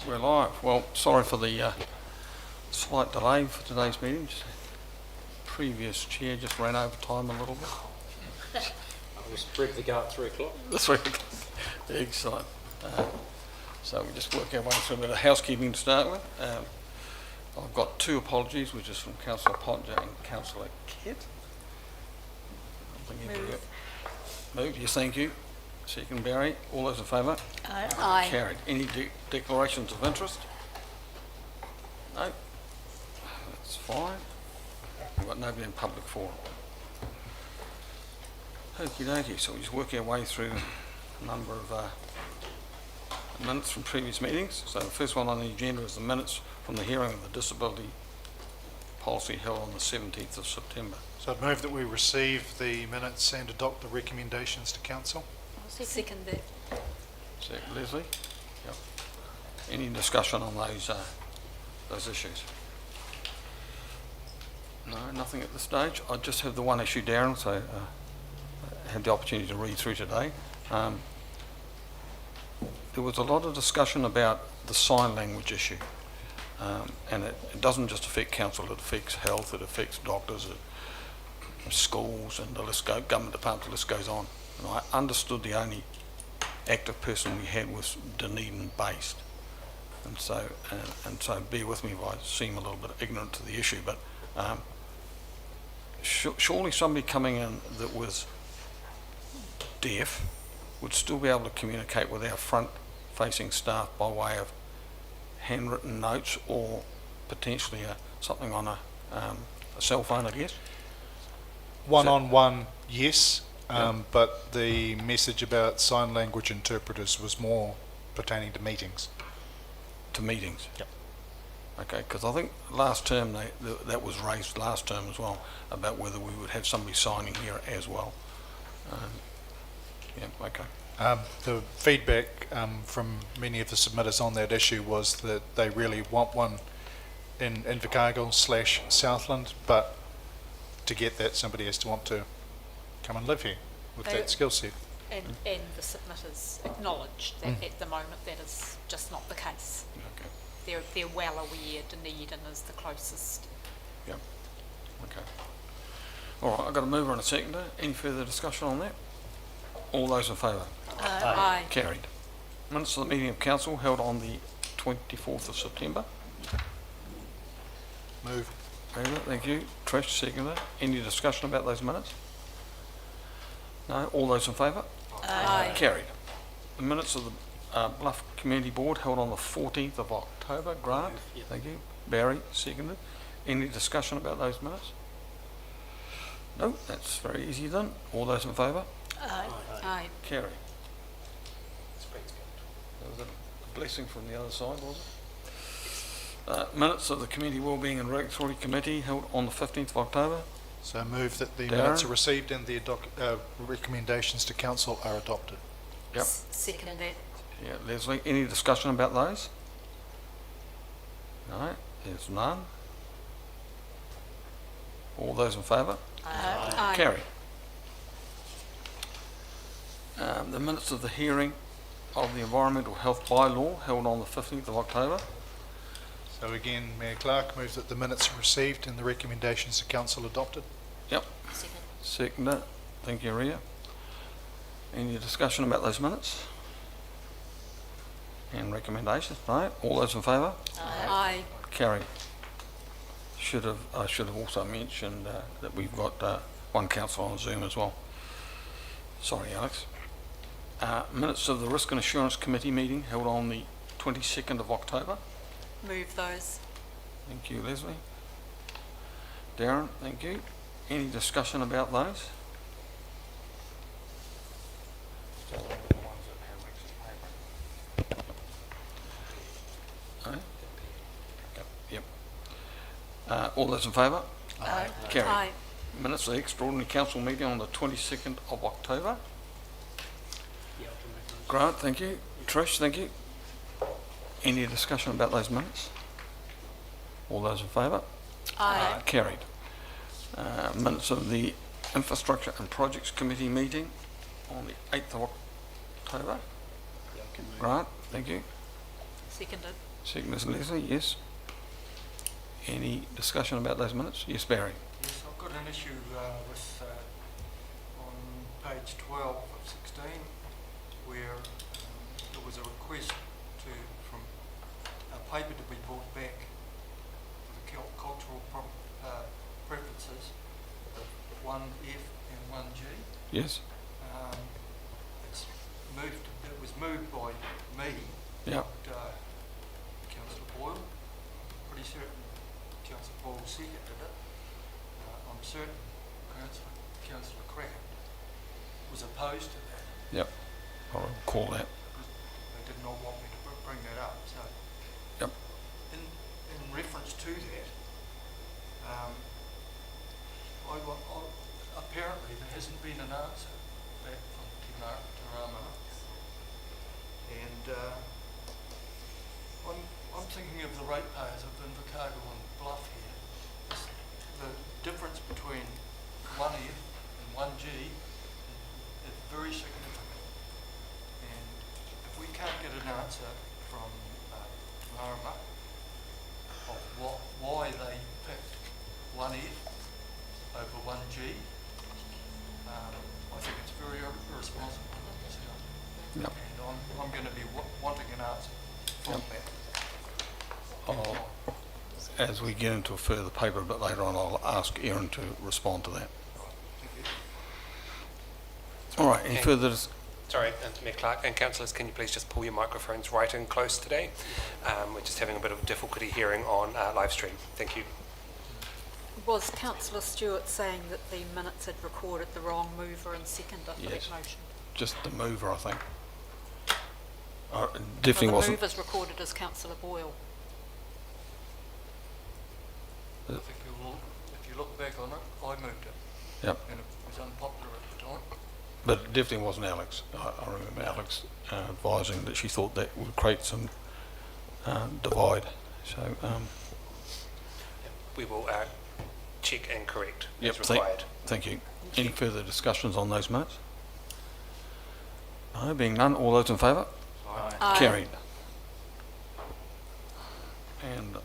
We're live. Well, sorry for the slight delay for today's meeting. Previous chair just ran over time a little bit. I was ready to go at 3 o'clock. This week. Excellent. So we just work our way through a bit of housekeeping to start with. I've got two apologies, which is from Councillor Potger and Councillor Kidd. Moved, yes, thank you. Second, Barry. All those in favour? Aye. Carried. Any declarations of interest? No. That's fine. We've got nobody in public forum. Okie dokie, so we just work our way through a number of minutes from previous meetings. So the first one on the agenda is the minutes from the hearing of the disability policy held on the 17th of September. So I'd move that we receive the minutes and adopt the recommendations to council. Second that. Second, Leslie? Yep. Any discussion on those issues? No, nothing at this stage. I just have the one issue, Darren, so I had the opportunity to read through today. There was a lot of discussion about the sign language issue, and it doesn't just affect council, it affects health, it affects doctors, schools, and the list government departments, the list goes on. And I understood the only active person we had was Dunedin based, and so bear with me if I seem a little bit ignorant to the issue, but surely somebody coming in that was deaf would still be able to communicate with our front-facing staff by way of handwritten notes or potentially something on a cell phone, I guess. One-on-one, yes, Yep. but the message about sign language interpreters was more pertaining to meetings. To meetings. Yep. Okay, because I think last term that was raised last term as well about whether we would have somebody signing here as well. Yeah, okay. The feedback from many of the submitters on that issue was that they really want one in Invercargill / Southland, but to get that somebody has to want to come and live here with that skill set. And the submitters acknowledged that at the moment that is just not the case. Okay. They're well aware Dunedin is the closest. Yeah. Okay. All right, I've got a mover and a seconder. Any further discussion on that? All those in favour? Aye. Carried. Minutes of the meeting of council held on the 24th of September. Move. Mover, thank you. Trish, seconder. Any discussion about those minutes? No? All those in favour? Aye. Carried. The minutes of the Bluff Community Board held on the 14th of October. Grant, thank you. Barry, seconded. Any discussion about those minutes? No, that's very easy then. All those in favour? Aye. Carried. That was a blessing from the other side, was it? Minutes of the Community Wellbeing and Regulatory Committee held on the 15th of October. So move that the Darren? minutes are received and the recommendations to council are adopted. Yep. Second that. Yeah, Leslie, any discussion about those? No, there's none. All those in favour? Aye. Carried. The minutes of the hearing of the Environmental Health Bylaw held on the 15th of October. So again, Mayor Clark, move that the minutes are received and the recommendations to council adopted. Yep. Second. Seconder. Thank you, Ria. Any discussion about those minutes? And recommendations? No? All those in favour? Aye. Carried. I should have also mentioned that we've got one councillor on Zoom as well. Sorry, Alex. Minutes of the Risk and Assurance Committee meeting held on the 22nd of October. Move those. Thank you, Leslie. Darren, thank you. Any discussion about those? No? Yep. All those in favour? Aye. Carried. Aye. Minutes of the extraordinary council meeting on the 22nd of October. Grant, thank you. Trish, thank you. Any discussion about those minutes? All those in favour? Aye. Carried. Minutes of the Infrastructure and Projects Committee meeting on the 8th of October. Grant, thank you. Seconded. Second, Ms. Leslie, yes. Any discussion about those minutes? Yes, Barry. Yes, I've got an issue with on page 12 of 16, where there was a request from a paper to be brought back for the cultural preferences of 1F and 1G. Yes. It was moved by me, Yeah. Councillor Boyle. I'm pretty certain Councillor Boyle seconded it. I'm certain Councillor Crackett was opposed to that. Yep. I'll recall that. They did not want me to bring that up. So, Yep. in reference to that, apparently there hasn't been an answer back from Te Rama. And I'm thinking of the ratepayers of Invercargill and Bluff here. The difference between 1F and 1G is very significant. And if we can't get an answer from Te Rama of why they picked 1F over 1G, I think it's very irresponsible. Yep. And I'm going to be wanting an answer from that. As we get into a further paper a bit later on, I'll ask Erin to respond to that. All right, any further? Sorry, Mayor Clark and councillors, can you please just pull your microphones right in close today? We're just having a bit of difficulty hearing on live stream. Thank you. Was Councillor Stewart saying that the minutes had recorded the wrong mover and seconder for Yes. that motion? Just the mover, I think. It Well, definitely the wasn't. mover's recorded as Councillor Boyle. I think if you look back on it, I moved it. Yep. And it was unpopular at the time. But it definitely wasn't Alex. I remember Alex advising that she thought that would create some divide. So, We will check and correct yep, as required. thank you. Any further discussions on those minutes? No, being none, all those in favour? Aye. Carried. And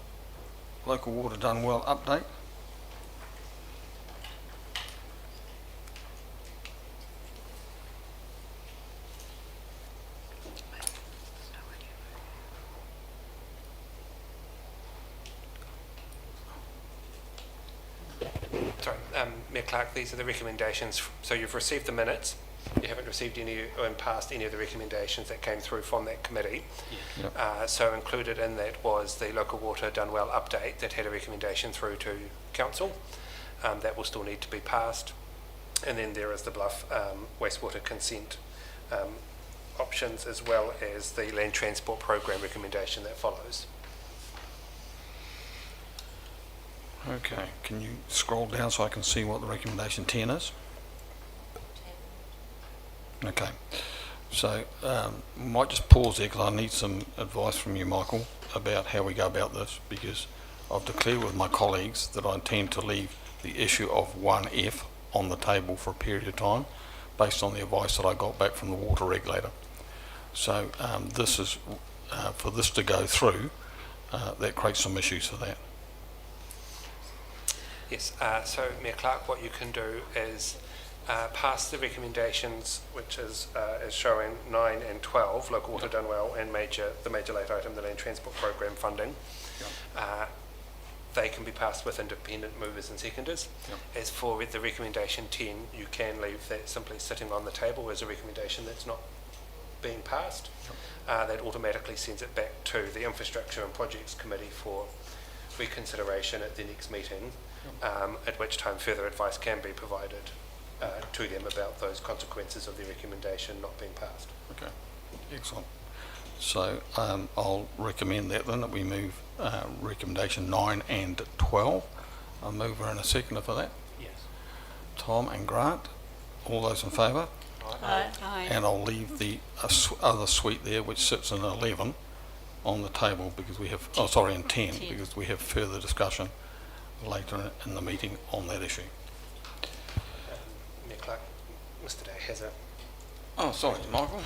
local water done well update. Sorry, Mayor Clark, these are the recommendations. So you've received the minutes. You haven't received any or passed any of the recommendations that came through from that committee. Yep. So included in that was the local water done well update that had a recommendation through to council. That will still need to be passed. And then there is the Bluff wastewater consent options, as well as the land transport program recommendation that follows. Okay, can you scroll down so I can see what the recommendation 10 is? Okay, so might just pause there because I need some advice from you, Michael, about how we go about this, because I've declared with my colleagues that I intend to leave the issue of 1F on the table for a period of time based on the advice that I got back from the water regulator. So this is, for this to go through, that creates some issues for that. Yes, so Mayor Clark, what you can do is pass the recommendations, which is showing 9 and 12, local water done well, and the major late item, the land transport program funding. They can be passed with independent movers and seconders. As for the recommendation 10, you can leave that simply sitting on the table as a recommendation that's not being passed. That automatically sends it back to the Infrastructure and Projects Committee for reconsideration at the next meeting, at which time further advice can be provided to them about those consequences of the recommendation not being passed. Okay, excellent. So I'll recommend that then, that we move recommendation 9 and 12. I'll move her in a seconder for that. Yes. Tom and Grant, all those in favour? Aye. And I'll leave the other suite there, which sits in 11, on the table because we have, oh sorry, in 10, because we have further discussion later in the meeting on that issue. Mayor Clark, Mr Day has a... Oh, sorry, Michael.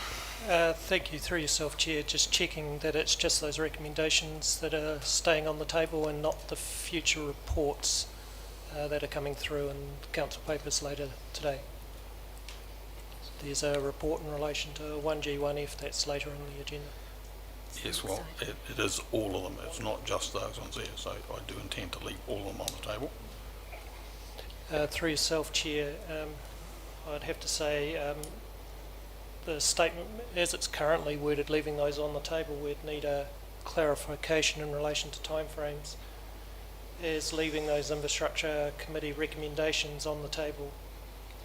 Thank you, through yourself, Chair. Just checking that it's just those recommendations that are staying on the table and not the future reports that are coming through in council papers later today. There's a report in relation to 1G, 1F that's later on the agenda. Yes, well, it is all of them. It's not just those ones there, so I do intend to leave all of them on the table. Through yourself, Chair, I'd have to say the statement as it's currently worded, leaving those on the table, we'd need a clarification in relation to timeframes, as leaving those infrastructure committee recommendations on the table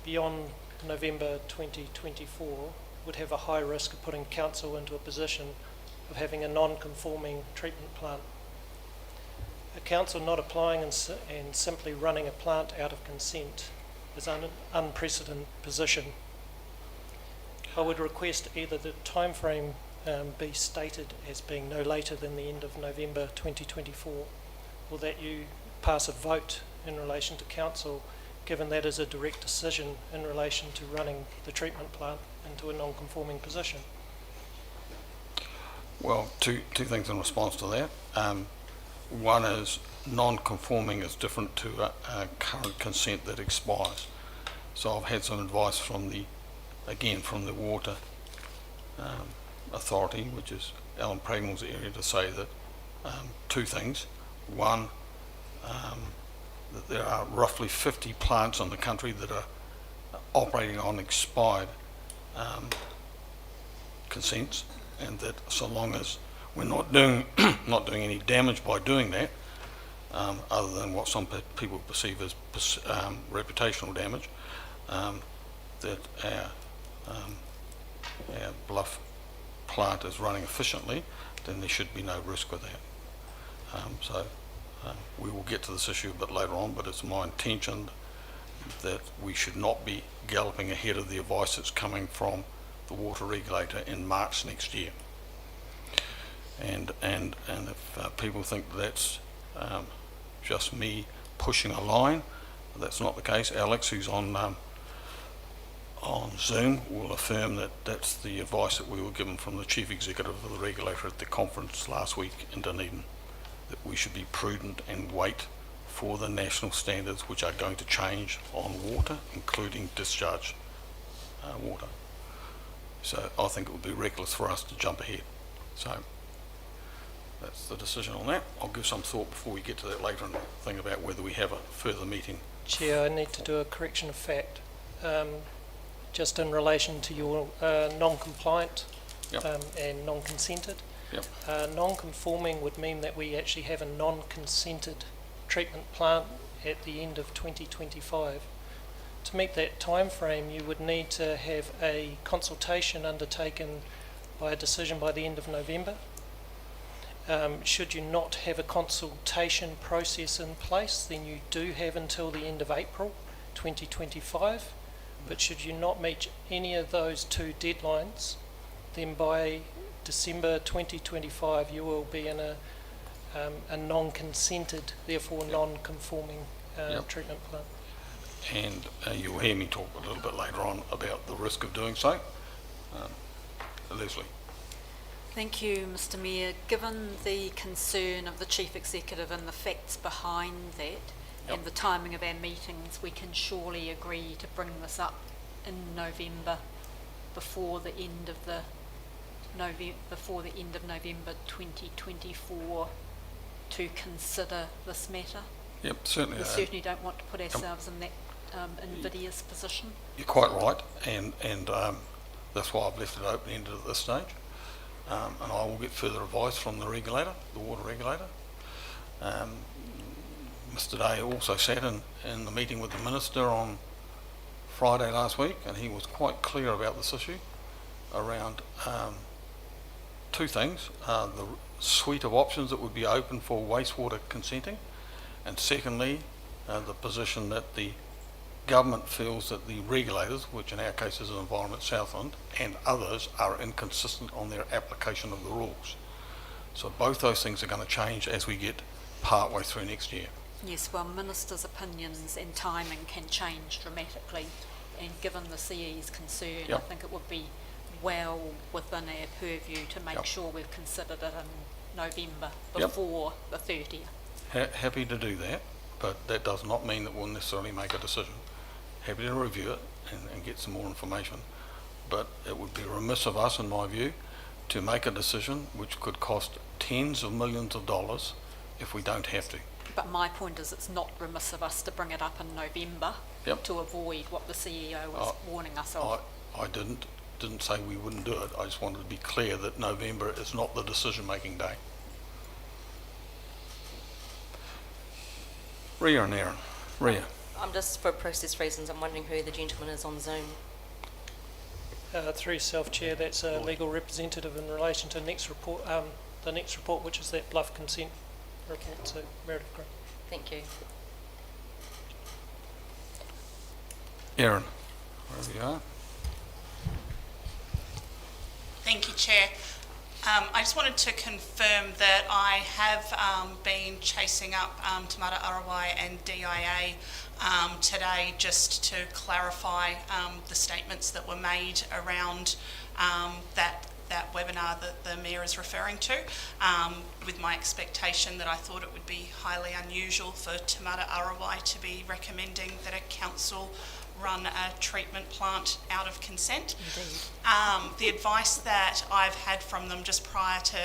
beyond November 2024 would have a high risk of putting council into a position of having a non-conforming treatment plant. A council not applying and simply running a plant out of consent is an unprecedented position. I would request either the timeframe be stated as being no later than the end of November 2024, or that you pass a vote in relation to council, given that is a direct decision in relation to running the treatment plant into a non-conforming position. Well, two things in response to that. One is non-conforming is different to a current consent that expires. So I've had some advice from the Water Authority, which is Alan Pragnell's area, to say that two things. One, that there are roughly 50 plants in the country that are operating on expired consents, and that so long as we're not doing any damage by doing that, other than what some people perceive as reputational damage, that our Bluff plant is running efficiently, then there should be no risk with that. So we will get to this issue a bit later on, but it's my intention that we should not be galloping ahead of the advice that's coming from the water regulator in March next year. And if people think that's just me pushing a line, that's not the case. Alex, who's on Zoom, will affirm that that's the advice that we were given from the Chief Executive of the regulator at the conference last week in Dunedin, that we should be prudent and wait for the national standards which are going to change on water, including discharge water. So I think it would be reckless for us to jump ahead. So that's the decision on that. I'll give some thought before we get to that later and think about whether we have a further meeting. Chair, I need to do a correction of fact. Just in relation to your non-compliant Yep. and non-consented. Yep. Non-conforming would mean that we actually have a non-consented treatment plant at the end of 2025. To meet that time frame, you would need to have a consultation undertaken by a decision by the end of November. Should you not have a consultation process in place, then you do have until the end of April 2025. But should you not meet any of those two deadlines, then by December 2025 you will be in a non-consented, therefore non-conforming Yep. treatment plant. And you'll hear me talk a little bit later on about the risk of doing so. Leslie. Thank you, Mr Mayor. Given the concern of the Chief Executive and the facts behind that, Yep. and the timing of our meetings, we can surely agree to bring this up in November before the end of November 2024 to consider this matter. Yep, certainly. We certainly don't want to put ourselves in that invidious position. You're quite right, and that's why I've left it open-ended at this stage. And I will get further advice from the regulator, the water regulator. Mr Day also sat in the meeting with the Minister on Friday last week, and he was quite clear about this issue around two things. The suite of options that would be open for wastewater consenting, and secondly, the position that the government feels that the regulators, which in our case is Environment Southland, and others are inconsistent on their application of the rules. So both those things are going to change as we get part way through next year. Yes, well, Ministers' opinions and timing can change dramatically, and given the CE's concern, I Yep. think it would be well within our purview to make Yep. sure we've considered it in November Yep. before the 30th. Happy to do that, but that does not mean that we'll necessarily make a decision. Happy to review it and get some more information, but it would be remiss of us, in my view, to make a decision which could cost tens of millions of dollars if we don't have to. But my point is it's not remiss of us to bring it up in November Yep. to avoid what the CEO was warning us of. I didn't say we wouldn't do it. I just wanted to be clear that November is not the decision-making day. Ria and Aaron. Ria. I'm just, for process reasons, I'm wondering who the gentleman is on Zoom. Through yourself, Chair, that's a legal representative in relation to next report, the next report, which is that bluff consent report. So, Meredith Green. Thank you. Aaron, wherever you are. Thank you, Chair. I just wanted to confirm that I have been chasing up Te Mara Arawai and DIA today just to clarify the statements that were made around that webinar that the Mayor is referring to, with my expectation that I thought it would be highly unusual for Te Mara Arawai to be recommending that a council run a treatment plant out of consent. Indeed. The advice that I've had from them just prior to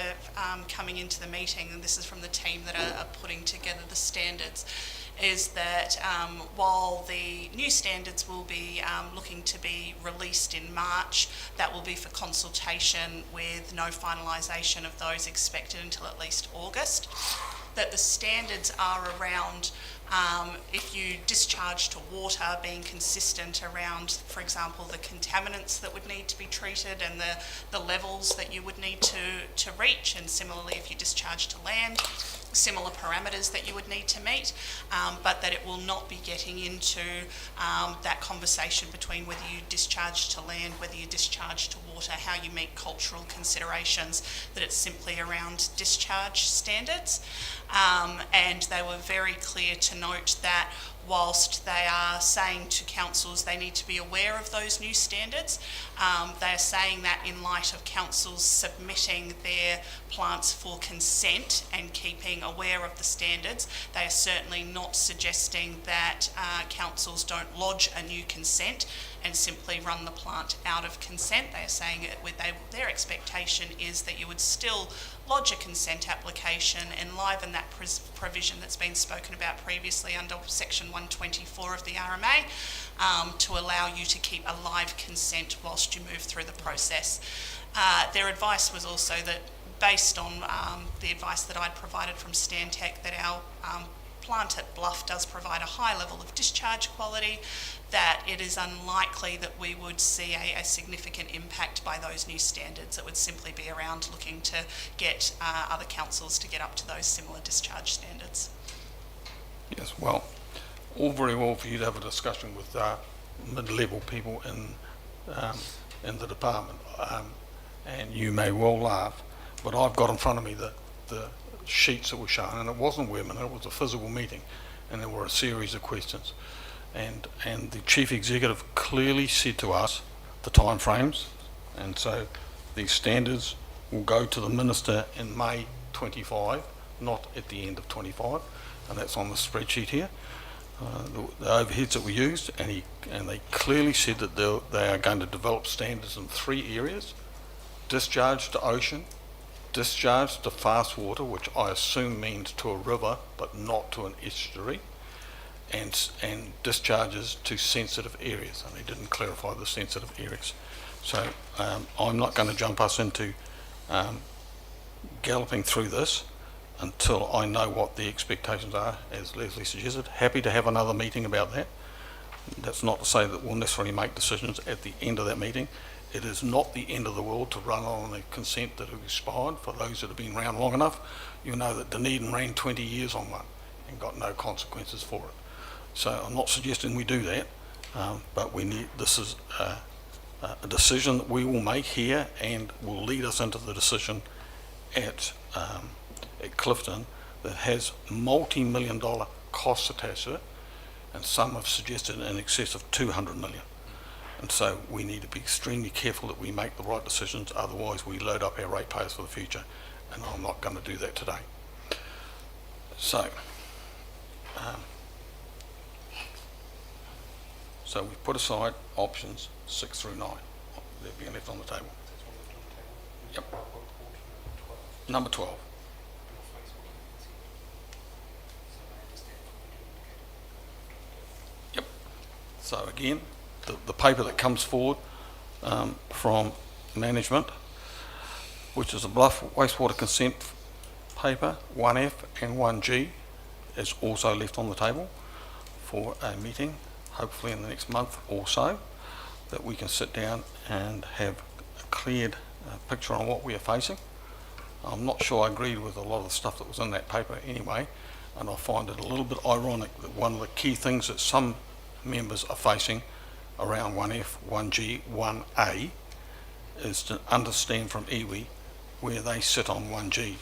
coming into the meeting, and this is from the team that are putting together the standards, is that while the new standards will be looking to be released in March, that will be for consultation with no finalisation of those expected until at least August. That the standards are around if you discharge to water, being consistent around, for example, the contaminants that would need to be treated and the levels that you would need to reach, and similarly if you discharge to land, similar parameters that you would need to meet, but that it will not be getting into that conversation between whether you discharge to land, whether you discharge to water, how you meet cultural considerations, that it's simply around discharge standards. And they were very clear to note that whilst they are saying to councils they need to be aware of those new standards, they are saying that in light of councils submitting their plants for consent and keeping aware of the standards, they are certainly not suggesting that councils don't lodge a new consent and simply run the plant out of consent. They are saying it with their expectation is that you would still lodge a consent application, enliven that provision that's been spoken about previously under section 124 of the RMA, to allow you to keep a live consent whilst you move through the process. Their advice was also that, based on the advice that I'd provided from Stantec, that our plant at Bluff does provide a high level of discharge quality, that it is unlikely that we would see a significant impact by those new standards. It would simply be around looking to get other councils to get up to those similar discharge standards. Yes, well, all very well for you to have a discussion with mid-level people in the department, and you may well laugh, but I've got in front of me the sheets that were shown, and it wasn't women, it was a physical meeting, and there were a series of questions. And the chief executive clearly said to us the time frames, and so these standards will go to the minister in May 25, not at the end of 25, and that's on the spreadsheet here. The overheads that were used, and they clearly said that they are going to develop standards in 3 areas: discharge to ocean, discharge to fast water, which I assume means to a river but not to an estuary, and discharges to sensitive areas, and they didn't clarify the sensitive areas. So I'm not going to jump us into galloping through this until I know what the expectations are, as Leslie suggested. Happy to have another meeting about that. That's not to say that we'll necessarily make decisions at the end of that meeting. It is not the end of the world to run on a consent that has expired. For those that have been around long enough, you know that Dunedin ran 20 years on one and got no consequences for it. So I'm not suggesting we do that, but this is a decision that we will make here and will lead us into the decision at Clifton that has multi-million-dollar costs attached to it, and some have suggested in excess of $200 million. And so we need to be extremely careful that we make the right decisions, otherwise we load up our ratepayers for the future, and I'm not going to do that today. So, so we've put aside options 6 through 9. They're being left on the table. Yep. Number 12. Yep. So again, the paper that comes forward from management, which is a Bluff wastewater consent paper, 1F and 1G, is also left on the table for a meeting, hopefully in the next month or so, that we can sit down and have a cleared picture on what we are facing. I'm not sure I agreed with a lot of the stuff that was in that paper anyway, and I find it a little bit ironic that one of the key things that some members are facing around 1F, 1G, 1A is to understand from iwi where they sit on 1G,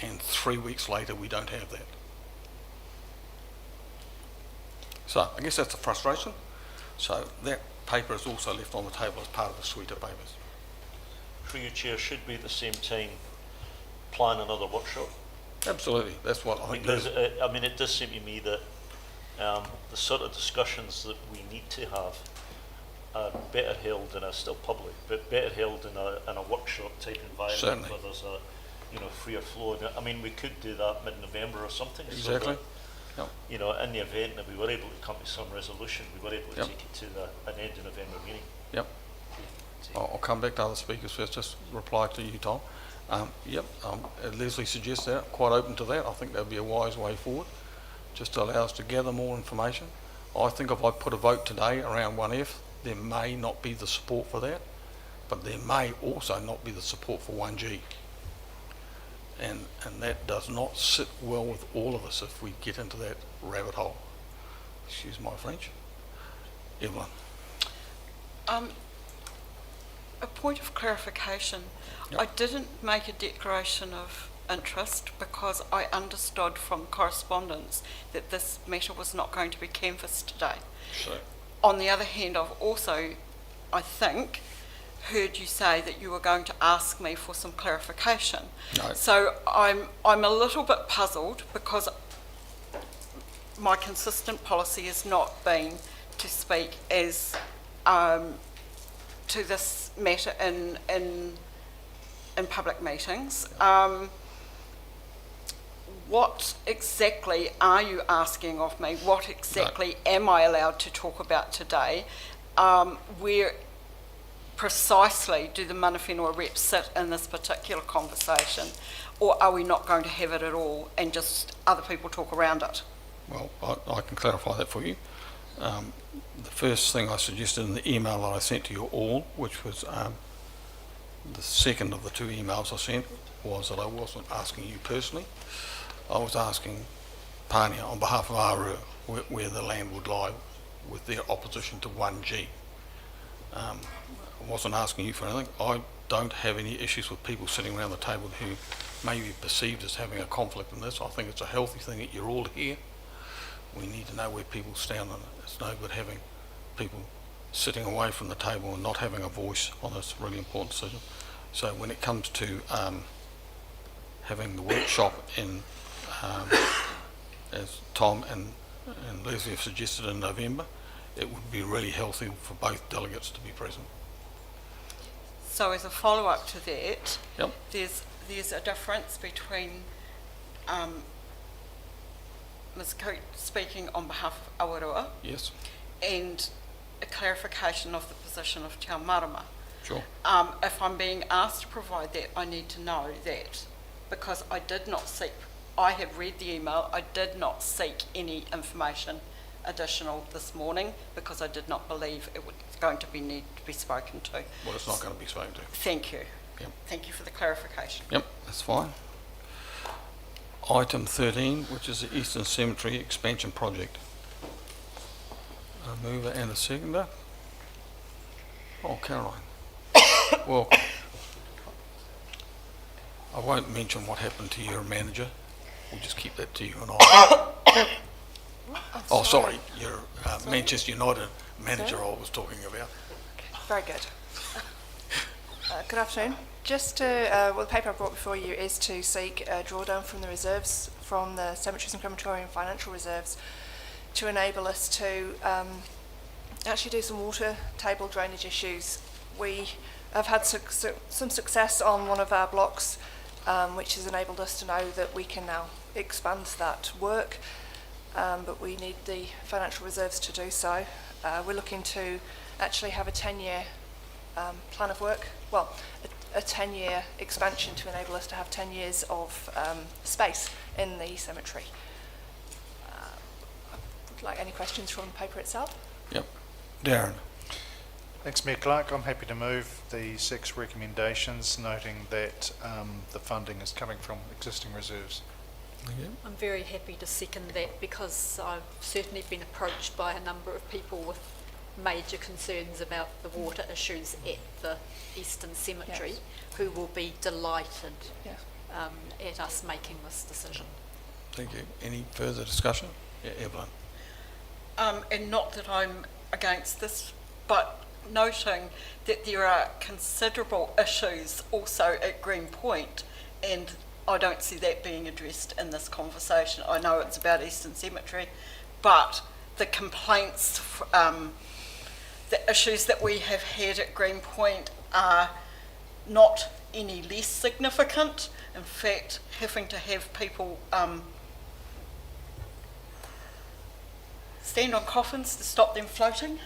and 3 weeks later we don't have that. So I guess that's a frustration. So that paper is also left on the table as part of the suite of papers. Through you, Chair, should we at the same time plan another workshop? Absolutely, that's what I think. Because I mean, it does seem to me that the sort of discussions that we need to have are better held in a still public, but better held in a workshop type environment. Certainly. Where there's a freer flow. I mean, we could do that mid-November or something. Exactly. So Yep. that, in the event that we were able to come to some resolution, we were able to Yep. take it to an end of November meeting. Yep. I'll come back to other speakers first, just reply to you, Tom. Yep, Leslie suggests that, quite open to that. I think that would be a wise way forward, just to allow us to gather more information. I think if I put a vote today around 1F, there may not be the support for that, but there may also not be the support for 1G. And that does not sit well with all of us if we get into that rabbit hole. Excuse my French. Evelyn. A point of clarification. Yep. I didn't make a declaration of interest because I understood from correspondence that this matter was not going to be canvassed today. So, On the other hand, I've also, I think, heard you say that you were going to ask me for some clarification. No. So I'm a little bit puzzled because my consistent policy has not been to speak as to this matter in public meetings. What exactly are you asking of me? What exactly am I allowed to talk about today? Where precisely do the mana whenua reps sit in this particular conversation, or are we not going to have it at all and just other people talk around it? well, I can clarify that for you. The first thing I suggested in the email that I sent to you all, which was the second of the two emails I sent, was that I wasn't asking you personally. I was asking Pānia on behalf of Aru where the land would lie with their opposition to 1G. I wasn't asking you for anything. I don't have any issues with people sitting around the table who may be perceived as having a conflict in this. I think it's a healthy thing that you're all here. We need to know where people stand on it. It's no good having people sitting away from the table and not having a voice on this really important decision. So when it comes to having the workshop in, as Tom and Leslie have suggested in November, it would be really healthy for both delegates to be present. So as a follow-up to that, Yep. there's a difference between Ms. Coote speaking on behalf of Awarua Yes, and a clarification of the position of Te Ao Marama. sure. If I'm being asked to provide that, I need to know that, because I did not seek, I have read the email, I did not seek any information additional this morning because I did not believe it was going to need to be spoken to. Well, it's not going to be spoken to. Thank you. Yep. Thank you for the clarification. Yep, that's fine. Item 13, which is the Eastern Cemetery Expansion Project. A mover and a seconder. Oh, Caroline. Welcome. I won't mention what happened to your manager. We'll just keep that to you and I. Oh, sorry, your Manchester United manager I was talking about. Very good. Good afternoon. Just to, well, the paper I brought before you is to seek a drawdown from the reserves, from the cemeteries and crematorium financial reserves, to enable us to actually do some water table drainage issues. We have had some success on one of our blocks, which has enabled us to know that we can now expand that work, but we need the financial reserves to do so. We're looking to actually have a 10-year plan of work, well, a 10-year expansion to enable us to have 10 years of space in the cemetery. Would like any questions from the paper itself? Yep. Darren? Thanks, Mayor Clark. I'm happy to move the 6 recommendations, noting that the funding is coming from existing reserves. I'm very happy to second that, because I've certainly been approached by a number of people with major concerns about the water issues at the Eastern Cemetery, Yes. who will be delighted Yes. at us making this decision. Thank you. Any further discussion? Yeah, Evelyn? And not that I'm against this, but noting that there are considerable issues also at Green Point, and I don't see that being addressed in this conversation. I know it's about Eastern Cemetery, but the complaints, the issues that we have had at Green Point are not any less significant. In fact, having to have people stand on coffins to stop them floating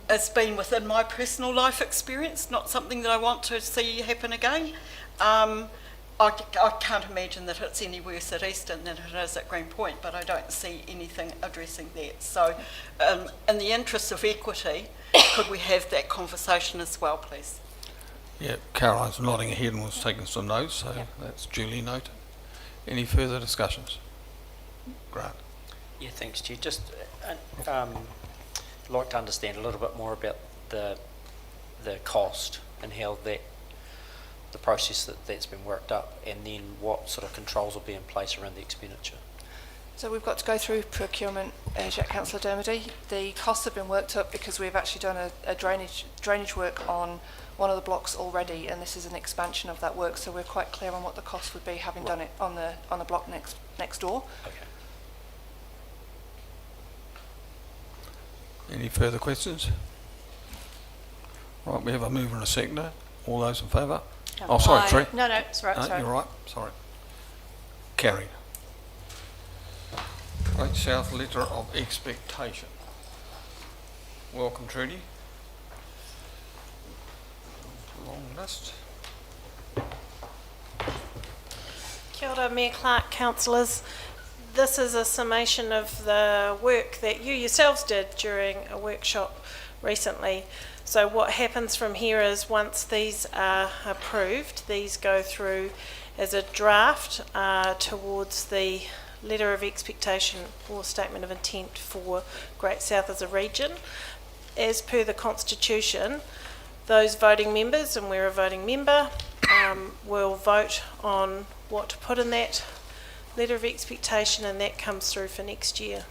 has been within my personal life experience, not something that I want to see happen again. I can't imagine that it's any worse at Eastern than it is at Green Point, but I don't see anything addressing that. So in the interest of equity, could we have that conversation as well, please? Yeah, Caroline's nodding her head and was taking some notes, so that's duly noted. Any further discussions? Grant? Yeah, thanks, Chair. Just like to understand a little bit more about the cost and how that the process that's been worked up, and then what sort of controls will be in place around the expenditure. So we've got to go through procurement, Councillor Dermody. The costs have been worked up because we've actually done a drainage work on one of the blocks already, and this is an expansion of that work, so we're quite clear on what the cost would be, having done it on the block next door. Okay. Any further questions? Right, we have a mover and a seconder. All those in favour? Oh, sorry, Aye. Tree. No, it's right, No, sorry. you're right, sorry. Carried. Great South letter of expectation. Welcome, Trudy. Long list. Kia ora, Mayor Clark, councillors. This is a summation of the work that you yourselves did during a workshop recently. So what happens from here is, once these are approved, these go through as a draft towards the letter of expectation or statement of intent for Great South as a region. As per the Constitution, those voting members, and we're a voting member, will vote on what to put in that letter of expectation, and that comes through for next year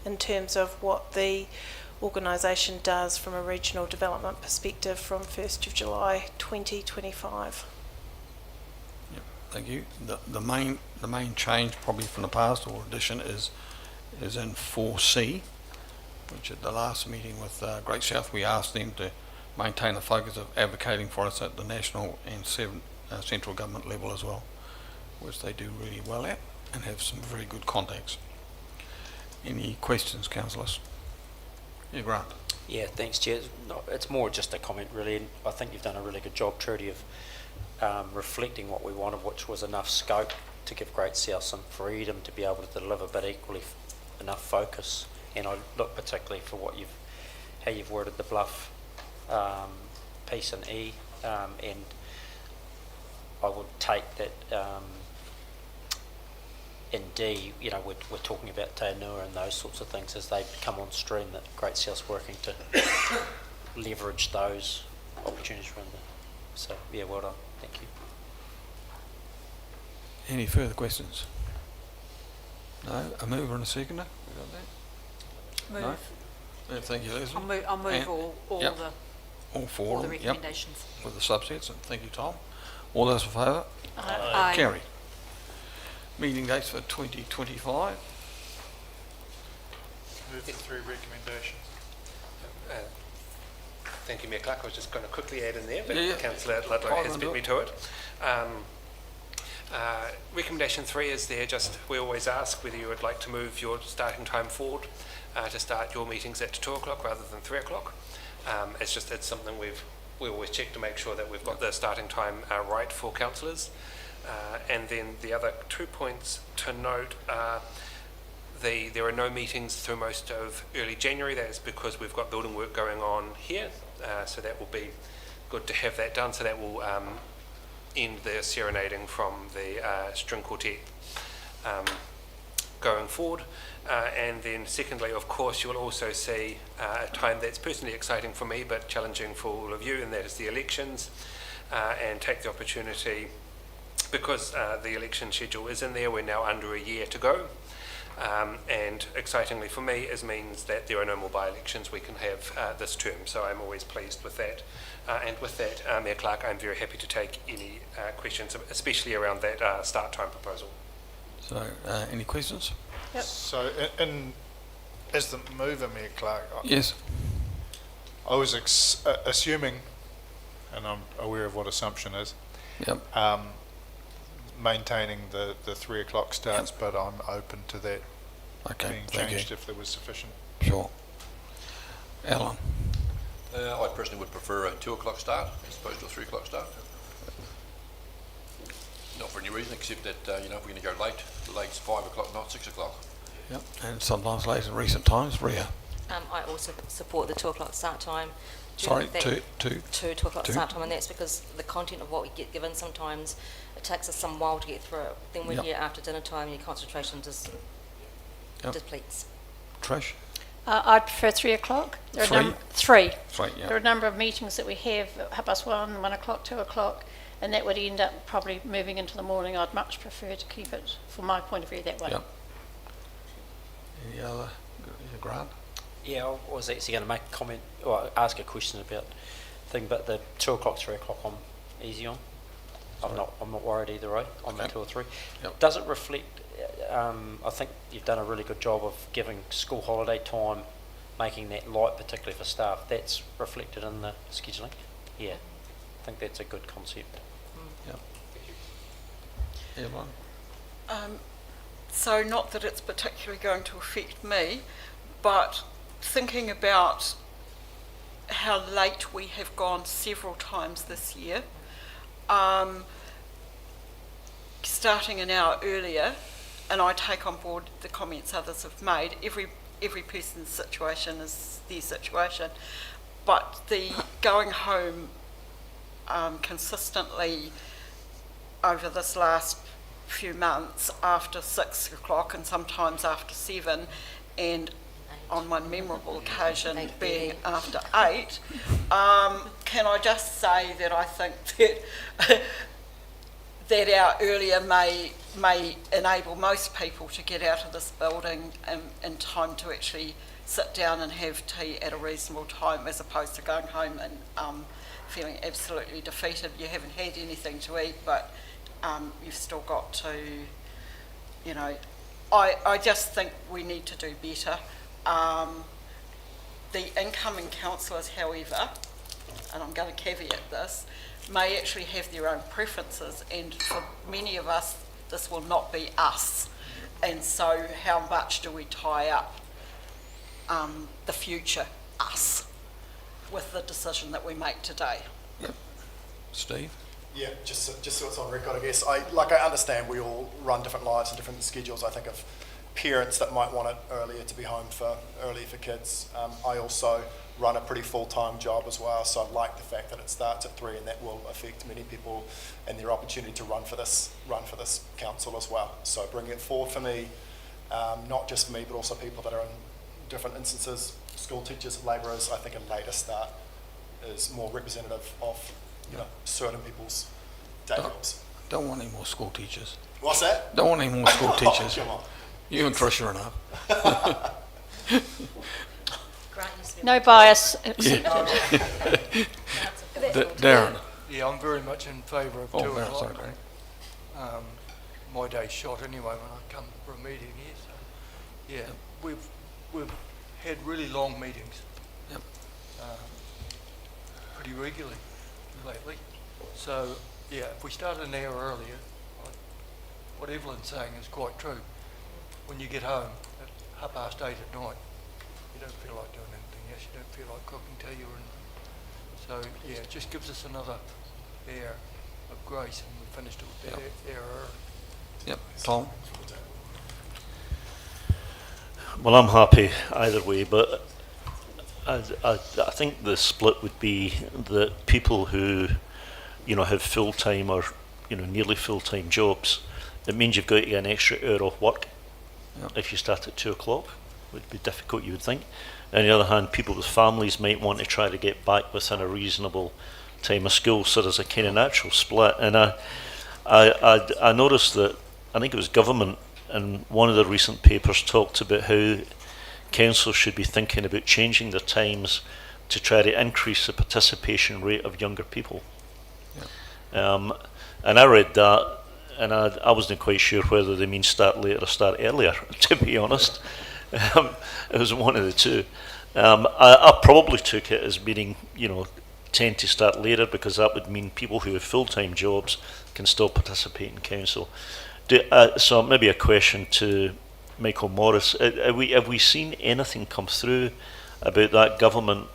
in terms of what the organisation does from a regional development perspective from 1st of July 2025. Yep, thank you. The main change probably from the past, or addition, is in 4C, which at the last meeting with Great South we asked them to maintain the focus of advocating for us at the national and central government level as well, which they do really well at and have some very good contacts. Any questions, councillors? Yeah, Grant. Yeah, thanks, Chair. It's more just a comment, really. And I think you've done a really good job, Trudy, of reflecting what we wanted, which was enough scope to give Great South some freedom to be able to deliver, but equally enough focus. And I look particularly for how you've worded the Bluff piece in E, and I would take that in D, you know, we're talking about Te Anua and those sorts of things as they come on stream, that Great South's working to leverage those opportunities around there. So, yeah, well done. Thank you. Any further questions? No? A mover and a seconder? We got that? Move. No? Thank you, Leslie. I'll move And- all yep. the All four all of the them, yep, recommendations. with the subsets, and thank you, Tom. All those in favour? Aye. Carried. Meeting dates for 2025. Move the three recommendations. Thank you, Mayor Clark. I was just going to quickly add in there, but Yeah. Councillor Ludlow Fine, has I'll beat do me it. to it. Recommendation 3 is there. Just we always ask whether you would like to move your starting time forward to start your meetings at 2 o'clock rather than 3 o'clock. It's something we always check to make sure that we've got the starting time right for councillors. And then the other 2 points to note are there are no meetings through most of early January. That is because we've got building work going on here, so that will be good to have that done. So that will end the serenading from the string quartet going forward. And then secondly, of course, you'll also see a time that's personally exciting for me but challenging for all of you, and that is the elections, and take the opportunity, because the election schedule is in there, we're now under a year to go. And excitingly for me, it means that there are no more by-elections we can have this term, so I'm always pleased with that. And with that, Mayor Clark, I'm very happy to take any questions, especially around that start time proposal. So, any questions? So, as the mover, Mayor Clark, Yes. I was assuming, and I'm aware of what assumption is, Yep. maintaining the 3 o'clock starts, but I'm open to that Okay, being thank changed you. if there was sufficient. Sure. Alan? I personally would prefer a 2 o'clock start as opposed to a 3 o'clock start. Not for any reason except that, if we're going to go late, late's 5 o'clock, not 6 o'clock. Yep. And sometimes late in recent times, Ria? I also support the 2 o'clock start time. due to Sorry, the fact- two? 2 o'clock Two. start time, and that's because the content of what we get given sometimes, it takes us some while to get through it. Then we're Yep. here after dinner time, and your concentration just Yep. depletes. Trish? I'd prefer 3 o'clock. There are Three? three. Three, yeah. There are a number of meetings that we have at 1:30, 1 o'clock, 2 o'clock, and that would end up probably moving into the morning. I'd much prefer to keep it, from my point of view, that way. Yep. Any other, Grant? Yeah, I was actually going to make a comment, or ask a question about thing, but the 2 o'clock, 3 o'clock, I'm easy on. I'm not worried either way on the Okay. 2 or 3. Yep. Does it reflect? I think you've done a really good job of giving school holiday time, making that light, particularly for staff. That's reflected in the scheduling. Yeah, I think that's a good concept. Yep. Evelyn? So not that it's particularly going to affect me, but thinking about how late we have gone several times this year, starting an hour earlier, and I take on board the comments others have made, every person's situation is their situation, but the going home consistently over this last few months after 6 o'clock and sometimes after 7, and on one memorable occasion 8:30. being after 8, can I just say that I think that that hour earlier may enable most people to get out of this building in time to actually sit down and have tea at a reasonable time, as opposed to going home and feeling absolutely defeated. You haven't had anything to eat, but you've still got to, I just think we need to do better. The incoming councillors, however, and I'm going to caveat this, may actually have their own preferences, and for many of us this will not be us, and so how much do we tie up the future us with the decision that we make today? Yep. Steve? Yeah, just so it's on record, I guess. I understand we all run different lives and different schedules. I think of parents that might want it earlier to be home early for kids. I also run a pretty full-time job as well, so I like the fact that it starts at 3, and that will affect many people and their opportunity to run for this council as well. So bringing it forward for me, not just for me, but also people that are in different instances, school teachers, labourers. I think a later start is more representative of certain people's day jobs. Don't want any more school teachers. What's that? Don't want any more school teachers. Come on. You and Trish are enough. Grant, you No bias accepted. Darren? Yeah, I'm very much in favour of 2 Oh, that's o'clock. okay. My day's shot anyway when I come for a meeting here, so, yeah, we've had really long meetings. Yep. Pretty regularly lately. So, yeah, if we start an hour earlier, what Evelyn's saying is quite true. When you get home at 8:30 at night, you don't feel like doing anything else, you don't feel like cooking tea or anything. So, yeah, it just gives us another air of grace, and we finished it with that air early. Yep. Tom? Well, I'm happy either way, but I think the split would be that people who, have full-time or, nearly full-time jobs, it means you've got to get an extra hour of work. Yep. If you start at 2 o'clock, it would be difficult, you would think. On the other hand, people with families might want to try to get back within a reasonable time of school, so there's a kind of natural split. And I noticed that, I think it was government, in one of the recent papers talked about how councils should be thinking about changing their times to try to increase the participation rate of younger people. Yeah. And I read that, and I wasn't quite sure whether they mean start later or start earlier, to be honest. It was one of the two. I probably took it as meaning, tend to start later, because that would mean people who have full-time jobs can still participate in council. So maybe a question to Michael Morris. Have we seen anything come through about that government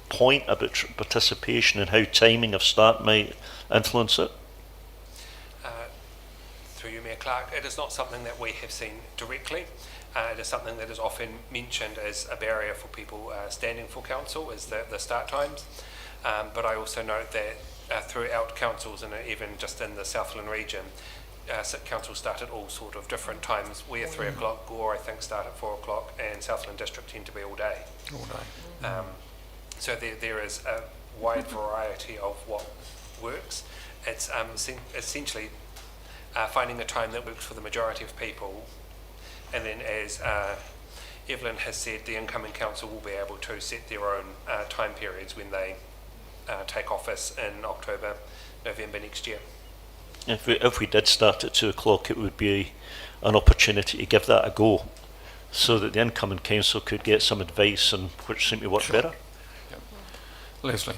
point about participation and how timing of start might influence it? Through you, Mayor Clark, it is not something that we have seen directly. It is something that is often mentioned as a barrier for people standing for council, is the start times. But I also note that throughout councils, and even just in the Southland region, councils start at all sort of different times. We're 3 o'clock, Gore I think start at 4 o'clock, and Southland District tend to be all day. All day. So there is a wide variety of what works. It's essentially finding a time that works for the majority of people, and then as Evelyn has said, the incoming council will be able to set their own time periods when they take office in October, November next year. If we did start at 2 o'clock, it would be an opportunity to give that a go, so that the incoming council could get some advice on which seemed to work better. Yep. Leslie?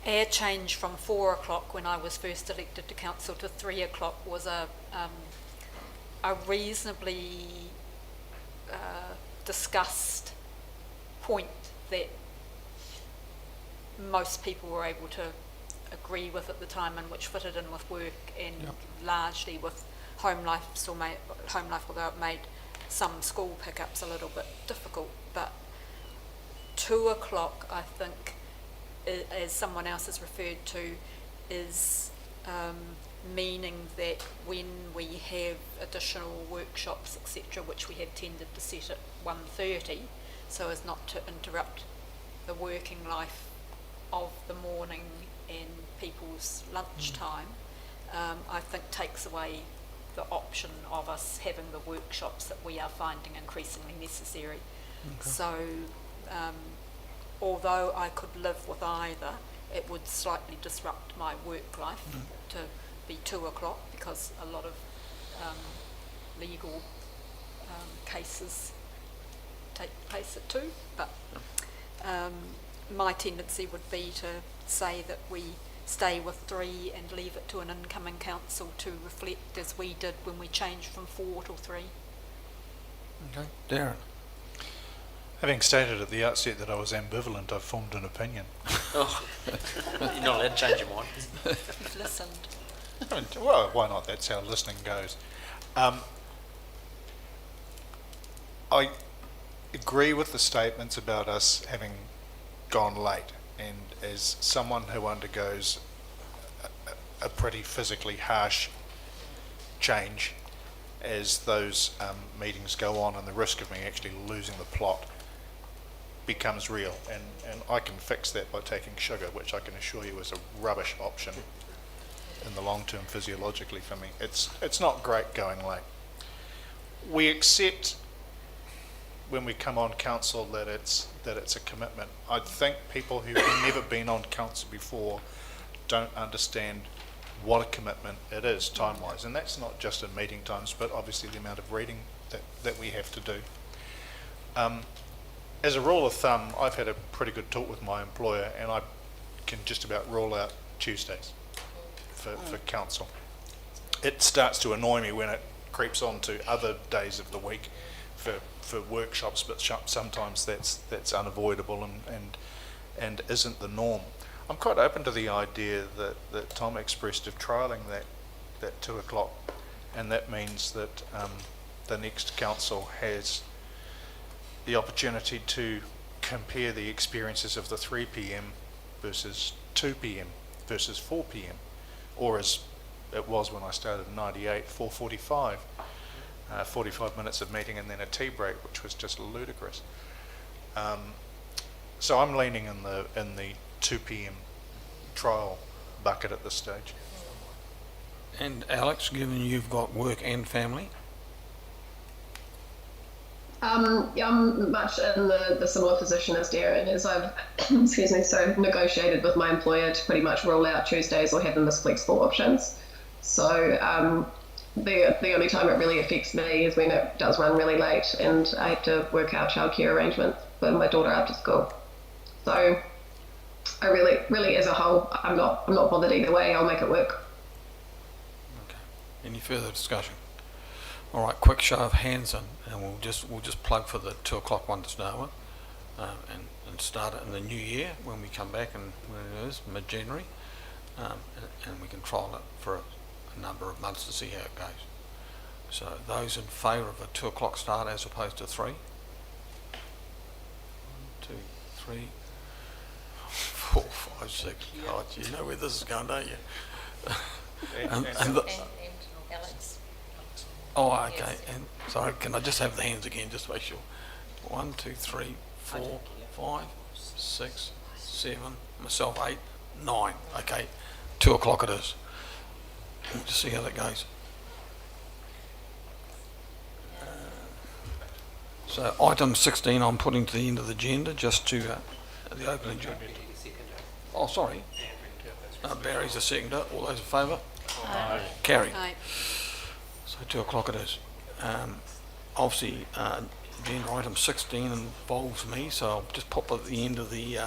Our change from 4 o'clock when I was first elected to council to 3 o'clock was a reasonably discussed point that most people were able to agree with at the time, and which fitted in with work and largely with home life. Home life, although it made some school pickups a little bit difficult, but 2 o'clock, I think, as someone else has referred to, is meaning that when we have additional workshops, etc., which we have tended to set at 1:30, so as not to interrupt the working life of the morning and people's lunchtime, I think takes away the option of us having the workshops that we are finding increasingly necessary. Okay. So although I could live with either, it would slightly disrupt my work life to be 2 o'clock, because a lot of legal cases take place at 2, but my tendency would be to say that we stay with 3 and leave it to an incoming council to reflect, as we did when we changed from 4 to 3. Okay. Darren? Having stated at the outset that I was ambivalent, I've formed an opinion. Oh, you're not allowed to change your mind. You've listened. Well, why not? That's how listening goes. I agree with the statements about us having gone late, and as someone who undergoes a pretty physically harsh change as those meetings go on, and the risk of me actually losing the plot becomes real, and I can fix that by taking sugar, which I can assure you is a rubbish option in the long term physiologically for me. It's not great going late. We accept when we come on council that it's a commitment. I think people who've never been on council before don't understand what a commitment it is time-wise, and that's not just in meeting times, but obviously the amount of reading that we have to do. As a rule of thumb, I've had a pretty good talk with my employer, and I can just about rule out Tuesdays for council. It starts to annoy me when it creeps on to other days of the week for workshops, but sometimes that's unavoidable and isn't the norm. I'm quite open to the idea that Tom expressed of trialling that 2 o'clock, and that means that the next council has the opportunity to compare the experiences of the 3 p.m. versus 2 p.m. versus 4 p.m. or as it was when I started in 98, 4:45, 45 minutes of meeting and then a tea break, which was just ludicrous. So I'm leaning in the 2 p.m. trial bucket at this stage. And Alex, given you've got work and family? Yeah, I'm much in the similar position as Darren, as I've negotiated with my employer to pretty much rule out Tuesdays or have them as flexible options. So the only time it really affects me is when it does run really late and I have to work out childcare arrangements for my daughter after school. So I really as a whole, I'm not bothered either way. I'll make it work. Okay. Any further discussion? All right, quick show of hands and we'll just plug for the 2 o'clock one to start with, and start it in the new year when we come back and when it is mid-January, and we can trial it for a number of months to see how it goes. So those in favour of a 2 o'clock start as opposed to 3? 1, 2, 3, 4, 5, 6. God, you know where this is going, don't you? and Alex. Oh, okay. And sorry, can I just have the hands again, just to make sure? 1, 2, 3, 4, 5, 6, 7. Myself 8, 9. Okay, 2 o'clock it is. We'll just see how that goes. So item 16, I'm putting to the end of the agenda, just to the opening. Oh, sorry. Barry's a seconder. All those in favour? Aye. Carried. Aye. So 2 o'clock it is. Obviously, agenda item 16 involves me, so I'll just pop at the end of the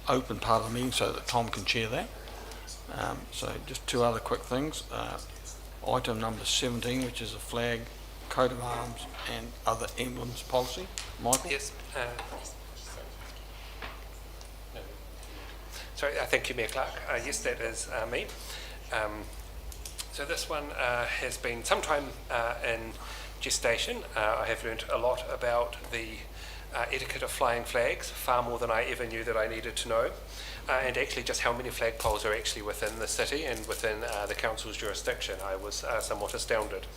open part of the meeting so that Tom can chair that. So just 2 other quick things. Item number 17, which is a flag, coat of arms and other emblems policy. Michael? Yes. Sorry, thank you, Mayor Clark. Yes, that is me. So this one has been some time in gestation. I have learnt a lot about the etiquette of flying flags, far more than I ever knew that I needed to know, and actually just how many flagpoles are actually within the city and within the council's jurisdiction. I was somewhat astounded.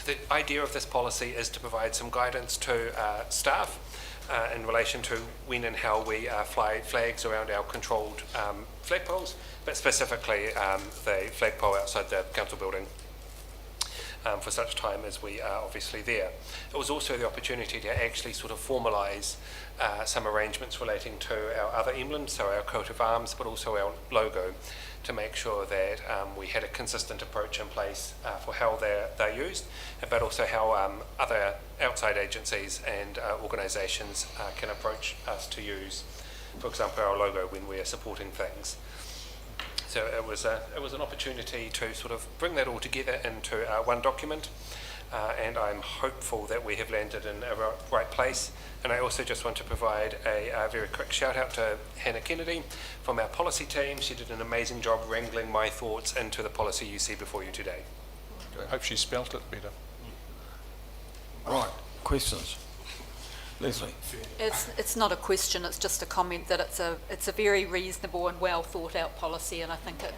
The idea of this policy is to provide some guidance to staff in relation to when and how we fly flags around our controlled flagpoles, but specifically the flagpole outside the council building for such time as we are obviously there. It was also the opportunity to actually sort of formalise some arrangements relating to our other emblems, so our coat of arms, but also our logo, to make sure that we had a consistent approach in place for how they're used, but also how other outside agencies and organisations can approach us to use, for example, our logo when we are supporting things. So it was an opportunity to sort of bring that all together into one document, and I'm hopeful that we have landed in a right place. And I also just want to provide a very quick shout out to Hannah Kennedy from our policy team. She did an amazing job wrangling my thoughts into the policy you see before you today. I hope she spelt it better. Right, questions? Leslie? It's not a question, it's just a comment that it's a very reasonable and well thought out policy, and I think it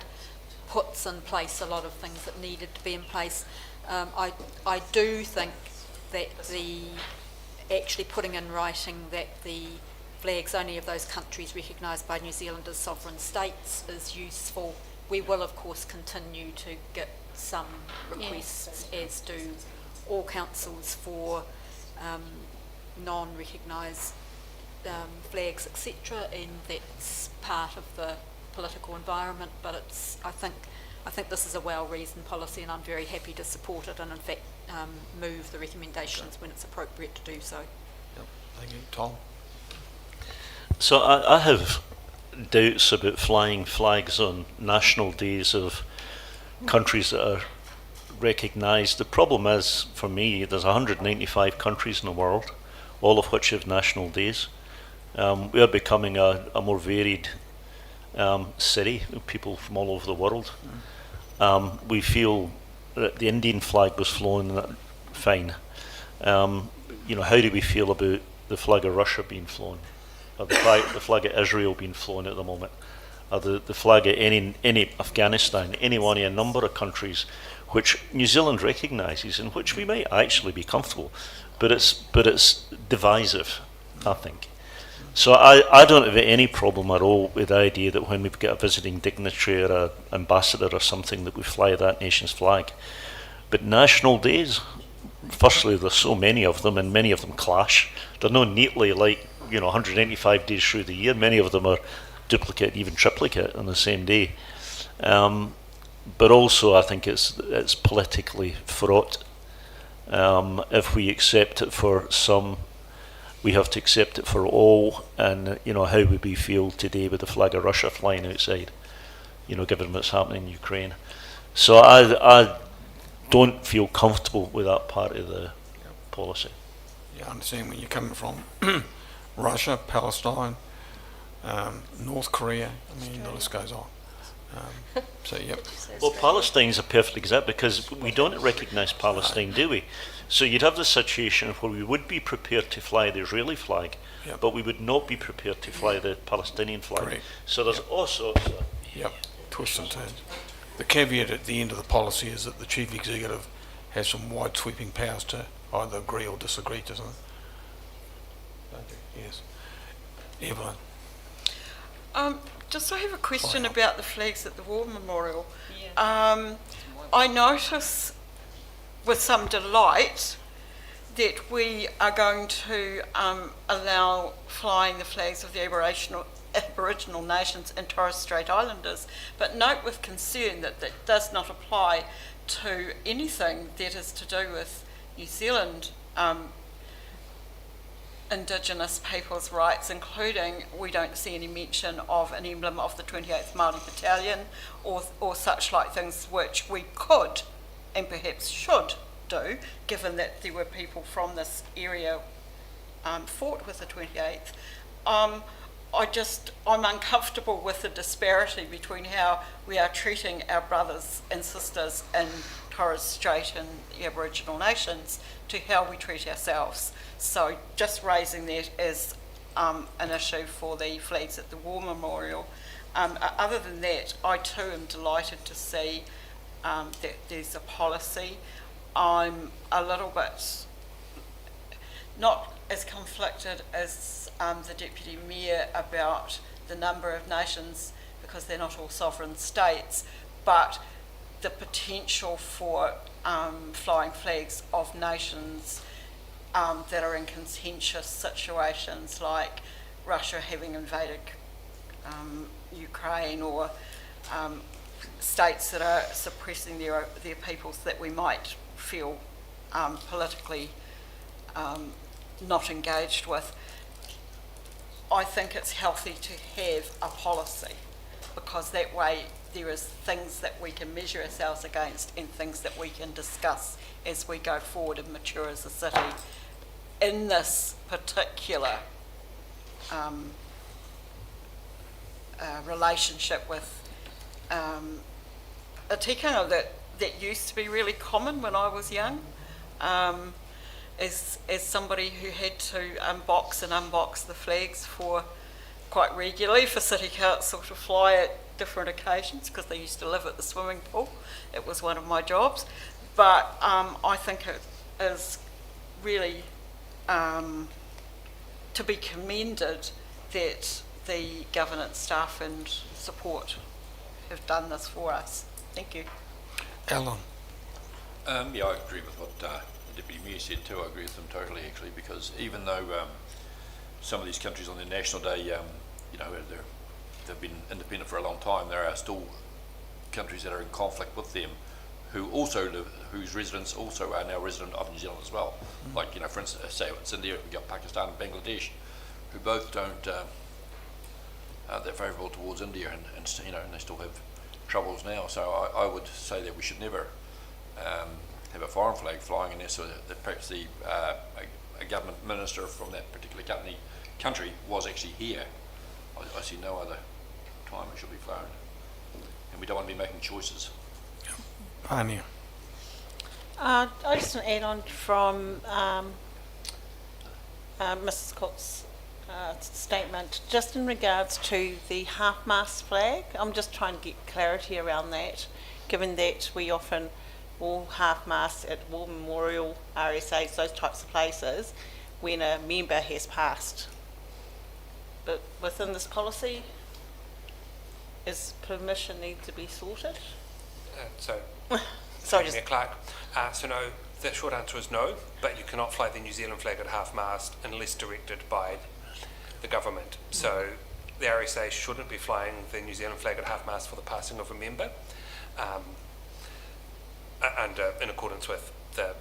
puts in place a lot of things that needed to be in place. I do think that actually putting in writing that the flags only of those countries recognised by New Zealand as sovereign states is useful. We will of course continue to get some requests, as do all councils for non-recognised flags, etc., and that's part of the political environment. But it's, I think this is a well-reasoned policy, and I'm very happy to support it, and in fact move the recommendations when it's appropriate to do so. Yep. Thank you, Tom. So I have doubts about flying flags on national days of countries that are recognised. The problem is, for me, there's 195 countries in the world, all of which have national days. We are becoming a more varied city with people from all over the world. We feel that the Indian flag was flown fine. You know, how do we feel about the flag of Russia being flown? Or the flag of Israel being flown at the moment? Or the flag of any Afghanistan, any one of a number of countries which New Zealand recognises and which we might actually be comfortable, but it's divisive, I think. So I don't have any problem at all with the idea that when we've got a visiting dignitary or an ambassador or something that we fly that nation's flag. But national days, firstly, there's so many of them and many of them clash. They're not neatly like, 185 days through the year. Many of them are duplicate, even triplicate on the same day. But also I think it's politically fraught. If we accept it for some, we have to accept it for all. And how would we feel today with the flag of Russia flying outside, given what's happening in Ukraine. So I don't feel comfortable with that part of the policy. Yeah, I understand where you're coming from. Russia, Palestine, North Korea, the list goes on. So, yep. Well, Palestine's a perfect example because we don't recognise Palestine, do we? So you'd have the situation where we would be prepared to fly the Israeli flag, Yep. but we would not be prepared to fly the Palestinian flag. Correct. So there's all sorts of... Yep, twists and turns. The caveat at the end of the policy is that the chief executive has some wide sweeping powers to either agree or disagree, doesn't it? Yes. Evelyn. Just I have a question about the flags at the War Memorial. I notice with some delight that we are going to allow flying the flags of the Aboriginal nations and Torres Strait Islanders, but note with concern that that does not apply to anything that is to do with New Zealand Indigenous people's rights, including we don't see any mention of an emblem of the 28th Māori Battalion or such like things which we could and perhaps should do, given that there were people from this area fought with the 28th. I'm uncomfortable with the disparity between how we are treating our brothers and sisters in Torres Strait and the Aboriginal nations to how we treat ourselves. So just raising that as an issue for the flags at the War Memorial. Other than that, I too am delighted to see that there's a policy. I'm a little bit not as conflicted as the Deputy Mayor about the number of nations, because they're not all sovereign states, but the potential for flying flags of nations that are in contentious situations, like Russia having invaded Ukraine, or states that are suppressing their peoples that we might feel politically not engaged with. I think it's healthy to have a policy, because that way there is things that we can measure ourselves against and things that we can discuss as we go forward and mature as a city in this particular relationship with a tikanga that used to be really common when I was young. As somebody who had to unbox the flags for quite regularly for City Council to fly at different occasions, because they used to live at the swimming pool. It was one of my jobs. But I think it is really to be commended that the governance staff and support have done this for us. Thank you. Alan. Yeah, I agree with what the Deputy Mayor said too, I agree with them totally actually, because even though some of these countries on their National Day, you know, they've been independent for a long time, there are still countries that are in conflict with them who also live, whose residents also are now resident of New Zealand as well. Like, you know, for instance, say it's India, we've got Pakistan and Bangladesh, who both don't, they're favourable towards India and, you know, and they still have troubles now. So I would say that we should never have a foreign flag flying unless that perhaps a government minister from that particular country was actually here. I see no other time it should be flown. And we don't want to be making choices. Anya. I just want to add on from Mrs. Cook's statement, just in regards to the half-mast flag. I'm just trying to get clarity around that, given that we often will half-mast at War Memorial, RSAs, those types of places, when a member has passed. But within this policy, is permission need to be sorted? Sorry, Mayor Clark. So no, the short answer is no, but you cannot fly the New Zealand flag at half-mast unless directed by the government. So the RSA shouldn't be flying the New Zealand flag at half-mast for the passing of a member, and in accordance with the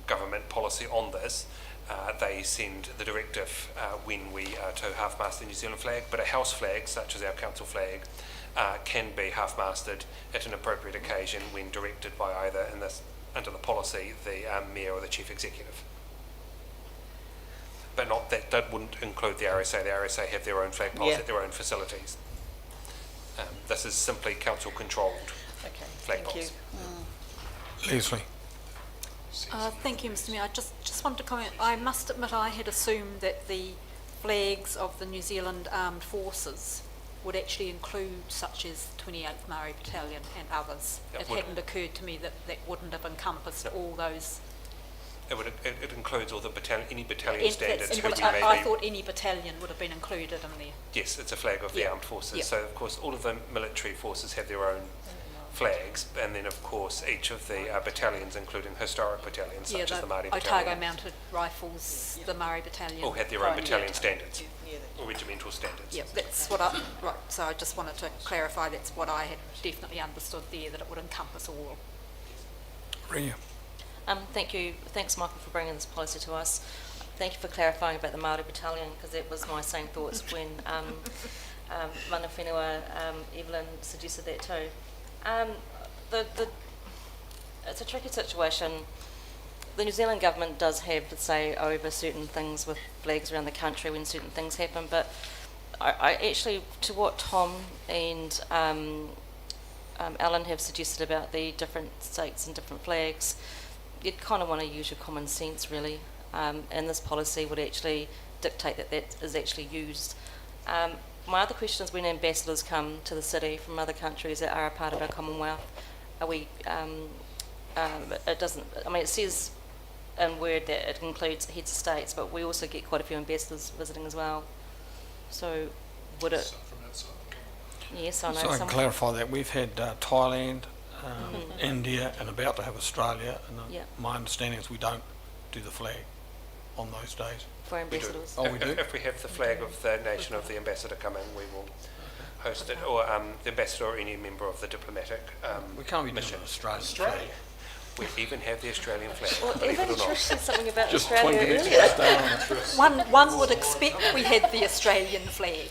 government policy on this, they send the directive when we are to half-mast the New Zealand flag, but a house flag, such as our council flag, can be half-masted at an appropriate occasion when directed by either, in this, under the policy, the Mayor or the Chief Executive. But not that wouldn't include the RSA. The RSA have their own flag policy at their own facilities. This is simply council-controlled flag policy. Leslie. Thank you, Mr Mayor. I just wanted to comment. I must admit I had assumed that the flags of the New Zealand Armed Forces would actually include such as 28th Maori Battalion and others. It hadn't occurred to me that that wouldn't have encompassed all those. It includes all the any battalion standards. I thought any battalion would have been included in there. Yes, it's a flag of the armed forces. So of course all of the military forces have their own flags, and then of course each of the battalions, including historic battalions such as the Māori Battalion, Otago Mounted Rifles, the Maori Battalion, all had their own battalion standards, or regimental standards. Yeah, that's what right. So I just wanted to clarify. That's what I had definitely understood there, that it would encompass all. Ria. Thank you. Thanks, Michael, for bringing this policy to us. Thank you for clarifying about the Māori Battalion, because that was my same thoughts when Mana Whenua, Evelyn suggested that too. It's a tricky situation. The New Zealand government does have the say over certain things with flags around the country when certain things happen, but I actually, to what Tom and Alan have suggested about the different states and different flags, you'd kind of want to use your common sense really, and this policy would actually dictate that that is actually used. My other question is, when ambassadors come to the city from other countries that are a part of our Commonwealth, are we, it doesn't, I mean it says in Word that it includes heads of states, but we also get quite a few ambassadors visiting as well. So would it? Yes, I know. So I can clarify that. We've had Thailand, India, and about to have Australia, and my understanding is we don't do the flag on those days. For ambassadors? Oh, we do? If we have the flag of the nation of the ambassador come in, we will host it, or the ambassador or any member of the diplomatic we can't be mission. doing Australian flag. We even have the Australian flag. Well, even Trish said something about Just Australia earlier. One would expect we had the Australian flag.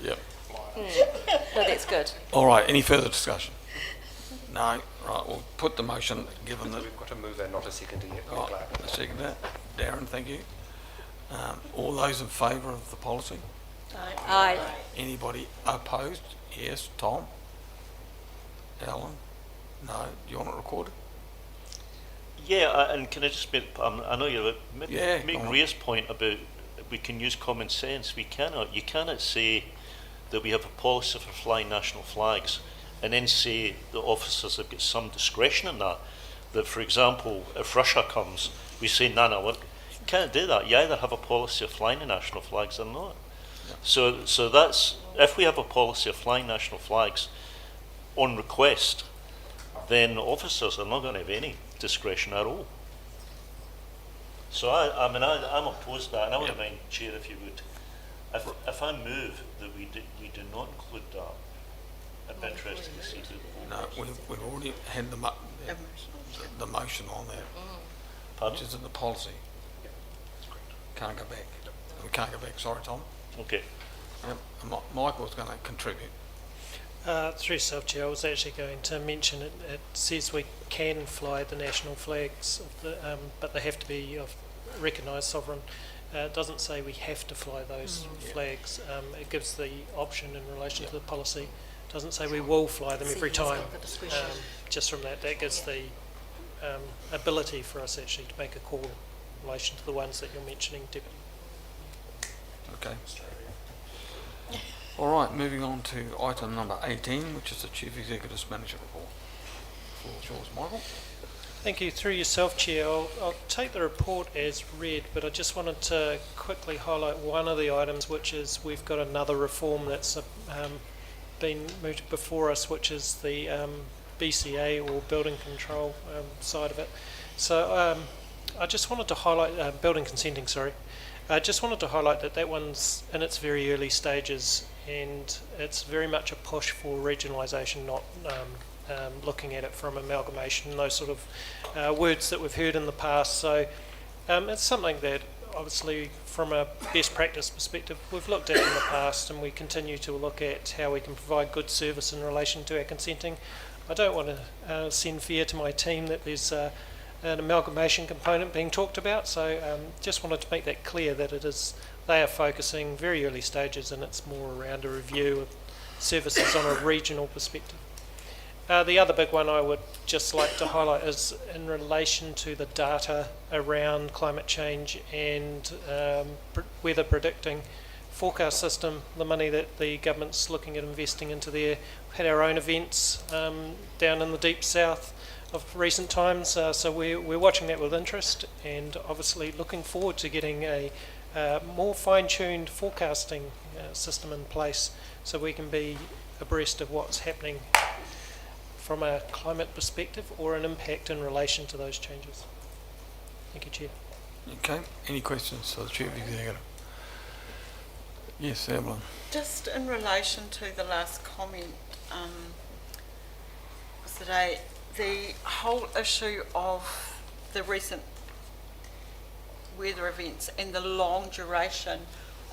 Yep. No, that's good. All right, any further discussion? No? Right, we'll put the motion, given that... We've got a mover, not a seconder yet. Right, a seconder. Darren, thank you. All those in favour of the policy? Aye. Anybody opposed? Yes. Tom? Alan? No. Do you want it recorded? Yeah, and can I just make, I know you're making Ria's point about we can use common sense. You cannot say that we have a policy for flying national flags and then say the officers have got some discretion in that. That, for example, if Russia comes, we say, no, you can't do that. You either have a policy of flying the national flags or not. So that's, if we have a policy of flying national flags on request, then officers are not going to have any discretion at all. So I'm opposed to that, and I wouldn't mind, Chair, if you would. If I move that you do not include that, I'd be interested to see who. No, we've already had the motion on that, Pardon? which is in the policy. Can't go back. We can't go back, sorry, Tom. Okay. Yep. And Michael's going to contribute. Through yourself, Chair, I was actually going to mention it says we can fly the national flags, of the, but they have to be of recognised sovereign. It doesn't say we have to fly those flags. It gives the option in relation to the policy. It doesn't say we will fly them every time. Just from that gives the ability for us actually to make a call in relation to the ones that you're mentioning, Deputy. Okay. All right, moving on to item number 18, which is the Chief Executive's Manager Report. The floor is yours, Michael. Thank you. Through yourself, Chair, I'll take the report as read, but I just wanted to quickly highlight one of the items, which is we've got another reform that's been moved before us, which is the BCA or building control side of it. So I just wanted to highlight building consenting, sorry. I just wanted to highlight that one's in its very early stages, and it's very much a push for regionalisation, not looking at it from amalgamation, those sort of words that we've heard in the past. So it's something that obviously from a best practice perspective we've looked at in the past, and we continue to look at how we can provide good service in relation to our consenting. I don't want to send fear to my team that there's an amalgamation component being talked about, so just wanted to make that clear that they are focusing very early stages, and it's more around a review of services on a regional perspective. The other big one I would just like to highlight is in relation to the data around climate change and weather predicting forecast system, the money that the government's looking at investing into there. We've had our own events down in the deep south of recent times, so we're watching that with interest, and obviously looking forward to getting a more fine-tuned forecasting system in place so we can be abreast of what's happening from a climate perspective or an impact in relation to those changes. Thank you, Chair. Okay, any questions for the Chief Executive? Yes, Evelyn. Just in relation to the last comment, was today, the whole issue of the recent weather events and the long duration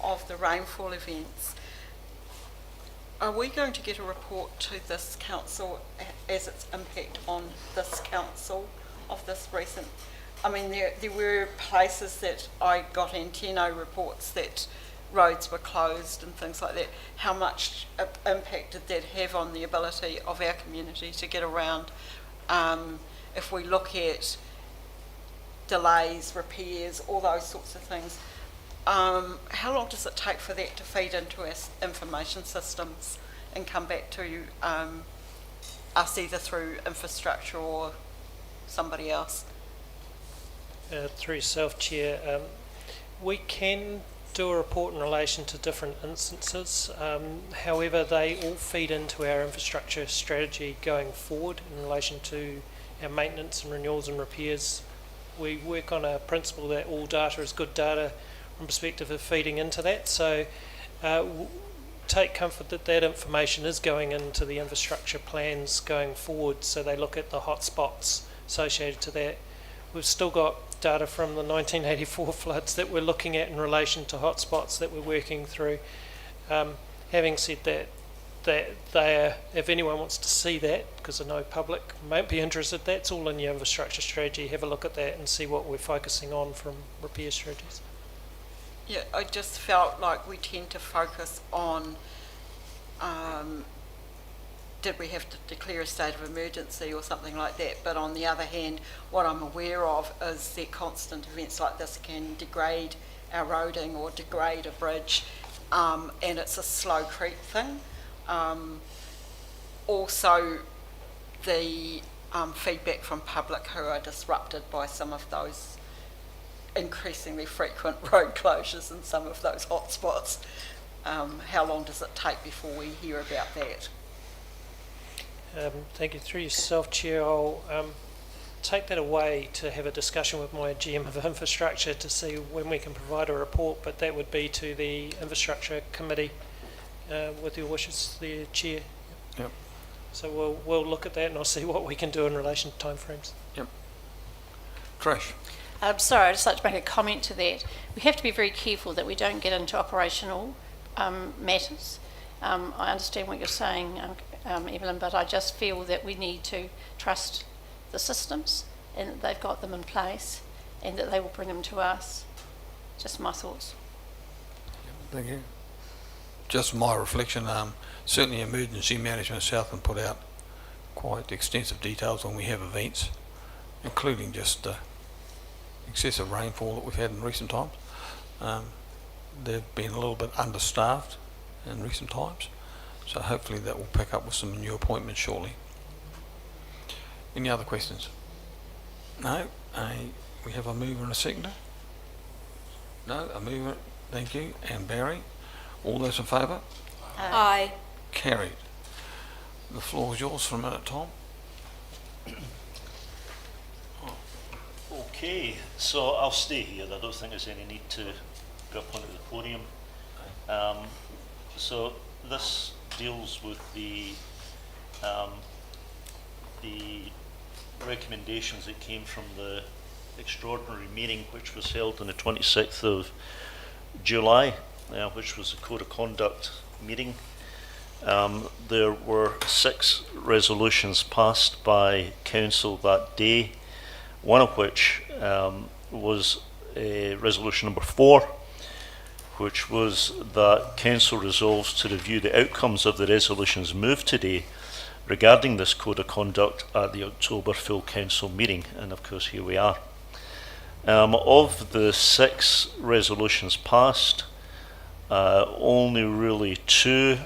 of the rainfall events. Are we going to get a report to this council as its impact on this council of this recent? I mean, there were places that I got antenno reports that roads were closed and things like that. How much impact did that have on the ability of our community to get around? If we look at delays, repairs, all those sorts of things, how long does it take for that to feed into our information systems and come back to us either through infrastructure or somebody else? Through yourself, Chair, we can do a report in relation to different instances. However, they all feed into our infrastructure strategy going forward in relation to our maintenance and renewals and repairs. We work on a principle that all data is good data from perspective of feeding into that. So take comfort that that information is going into the infrastructure plans going forward, so they look at the hot spots associated to that. We've still got data from the 1984 floods that we're looking at in relation to hotspots that we're working through. Having said that, if anyone wants to see that, because I know public might be interested, that's all in your infrastructure strategy. Have a look at that and see what we're focusing on from repair strategies. Yeah, I just felt like we tend to focus on did we have to declare a state of emergency or something like that, but on the other hand, what I'm aware of is that constant events like this can degrade our roading or degrade a bridge, and it's a slow creep thing. Also, the feedback from public who are disrupted by some of those increasingly frequent road closures in some of those hotspots. How long does it take before we hear about that? Thank you. Through yourself, Chair, I'll take that away to have a discussion with my GM of infrastructure to see when we can provide a report, but that would be to the infrastructure committee with your wishes, the chair. Yep. So we'll look at that and I'll see what we can do in relation to timeframes. Yep. Trish? Sorry, I'd just like to make a comment to that. We have to be very careful that we don't get into operational matters. I understand what you're saying, Evelyn, but I just feel that we need to trust the systems and that they've got them in place and that they will bring them to us. Just my thoughts. Thank you. Just my reflection, certainly Emergency Management Southland put out quite extensive details when we have events, including just excessive rainfall that we've had in recent times. They've been a little bit understaffed in recent times, so hopefully that will pick up with some new appointments shortly. Any other questions? No? We have a mover and a seconder? No? A mover, thank you. And Barry? All those in favour? Aye. Carried. The floor is yours for a minute, Tom. Okay, so I'll stay here. I don't think there's any need to go up onto the podium. So this deals with the recommendations that came from the extraordinary meeting which was held on the 26th of July, which was the Code of Conduct meeting. There were 6 resolutions passed by Council that day, one of which was resolution number 4, which was that Council resolves to review the outcomes of the resolutions moved today regarding this Code of Conduct at the October full Council meeting, and of course here we are. Of the 6 resolutions passed, only really 2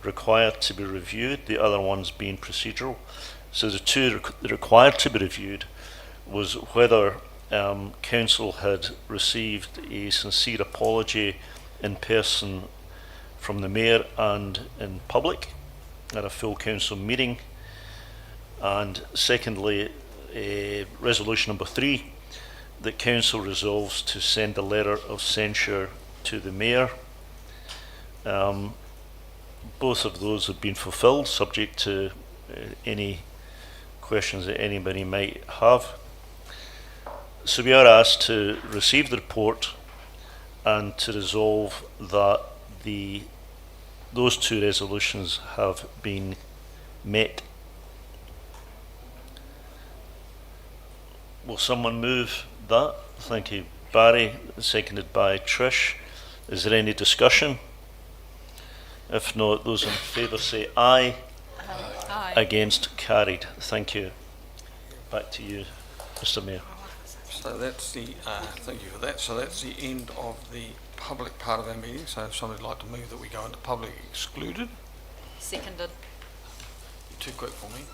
required to be reviewed, the other ones being procedural. So the 2 required to be reviewed was whether Council had received a sincere apology in person from the Mayor and in public at a full Council meeting, and secondly, resolution number 3, that Council resolves to send a letter of censure to the Mayor. Both of those have been fulfilled, subject to any questions that anybody might have. So we are asked to receive the report and to resolve that those 2 resolutions have been met. Will someone move that? Thank you, Barry. Seconded by Trish. Is there any discussion? If not, those in favour say aye. Aye. Against, carried. Thank you. Back to you, Mr. Mayor. So that's the, thank you for that. So that's the end of the public part of our meeting. So if somebody'd like to move that we go into public excluded. Seconded. You're too quick for me.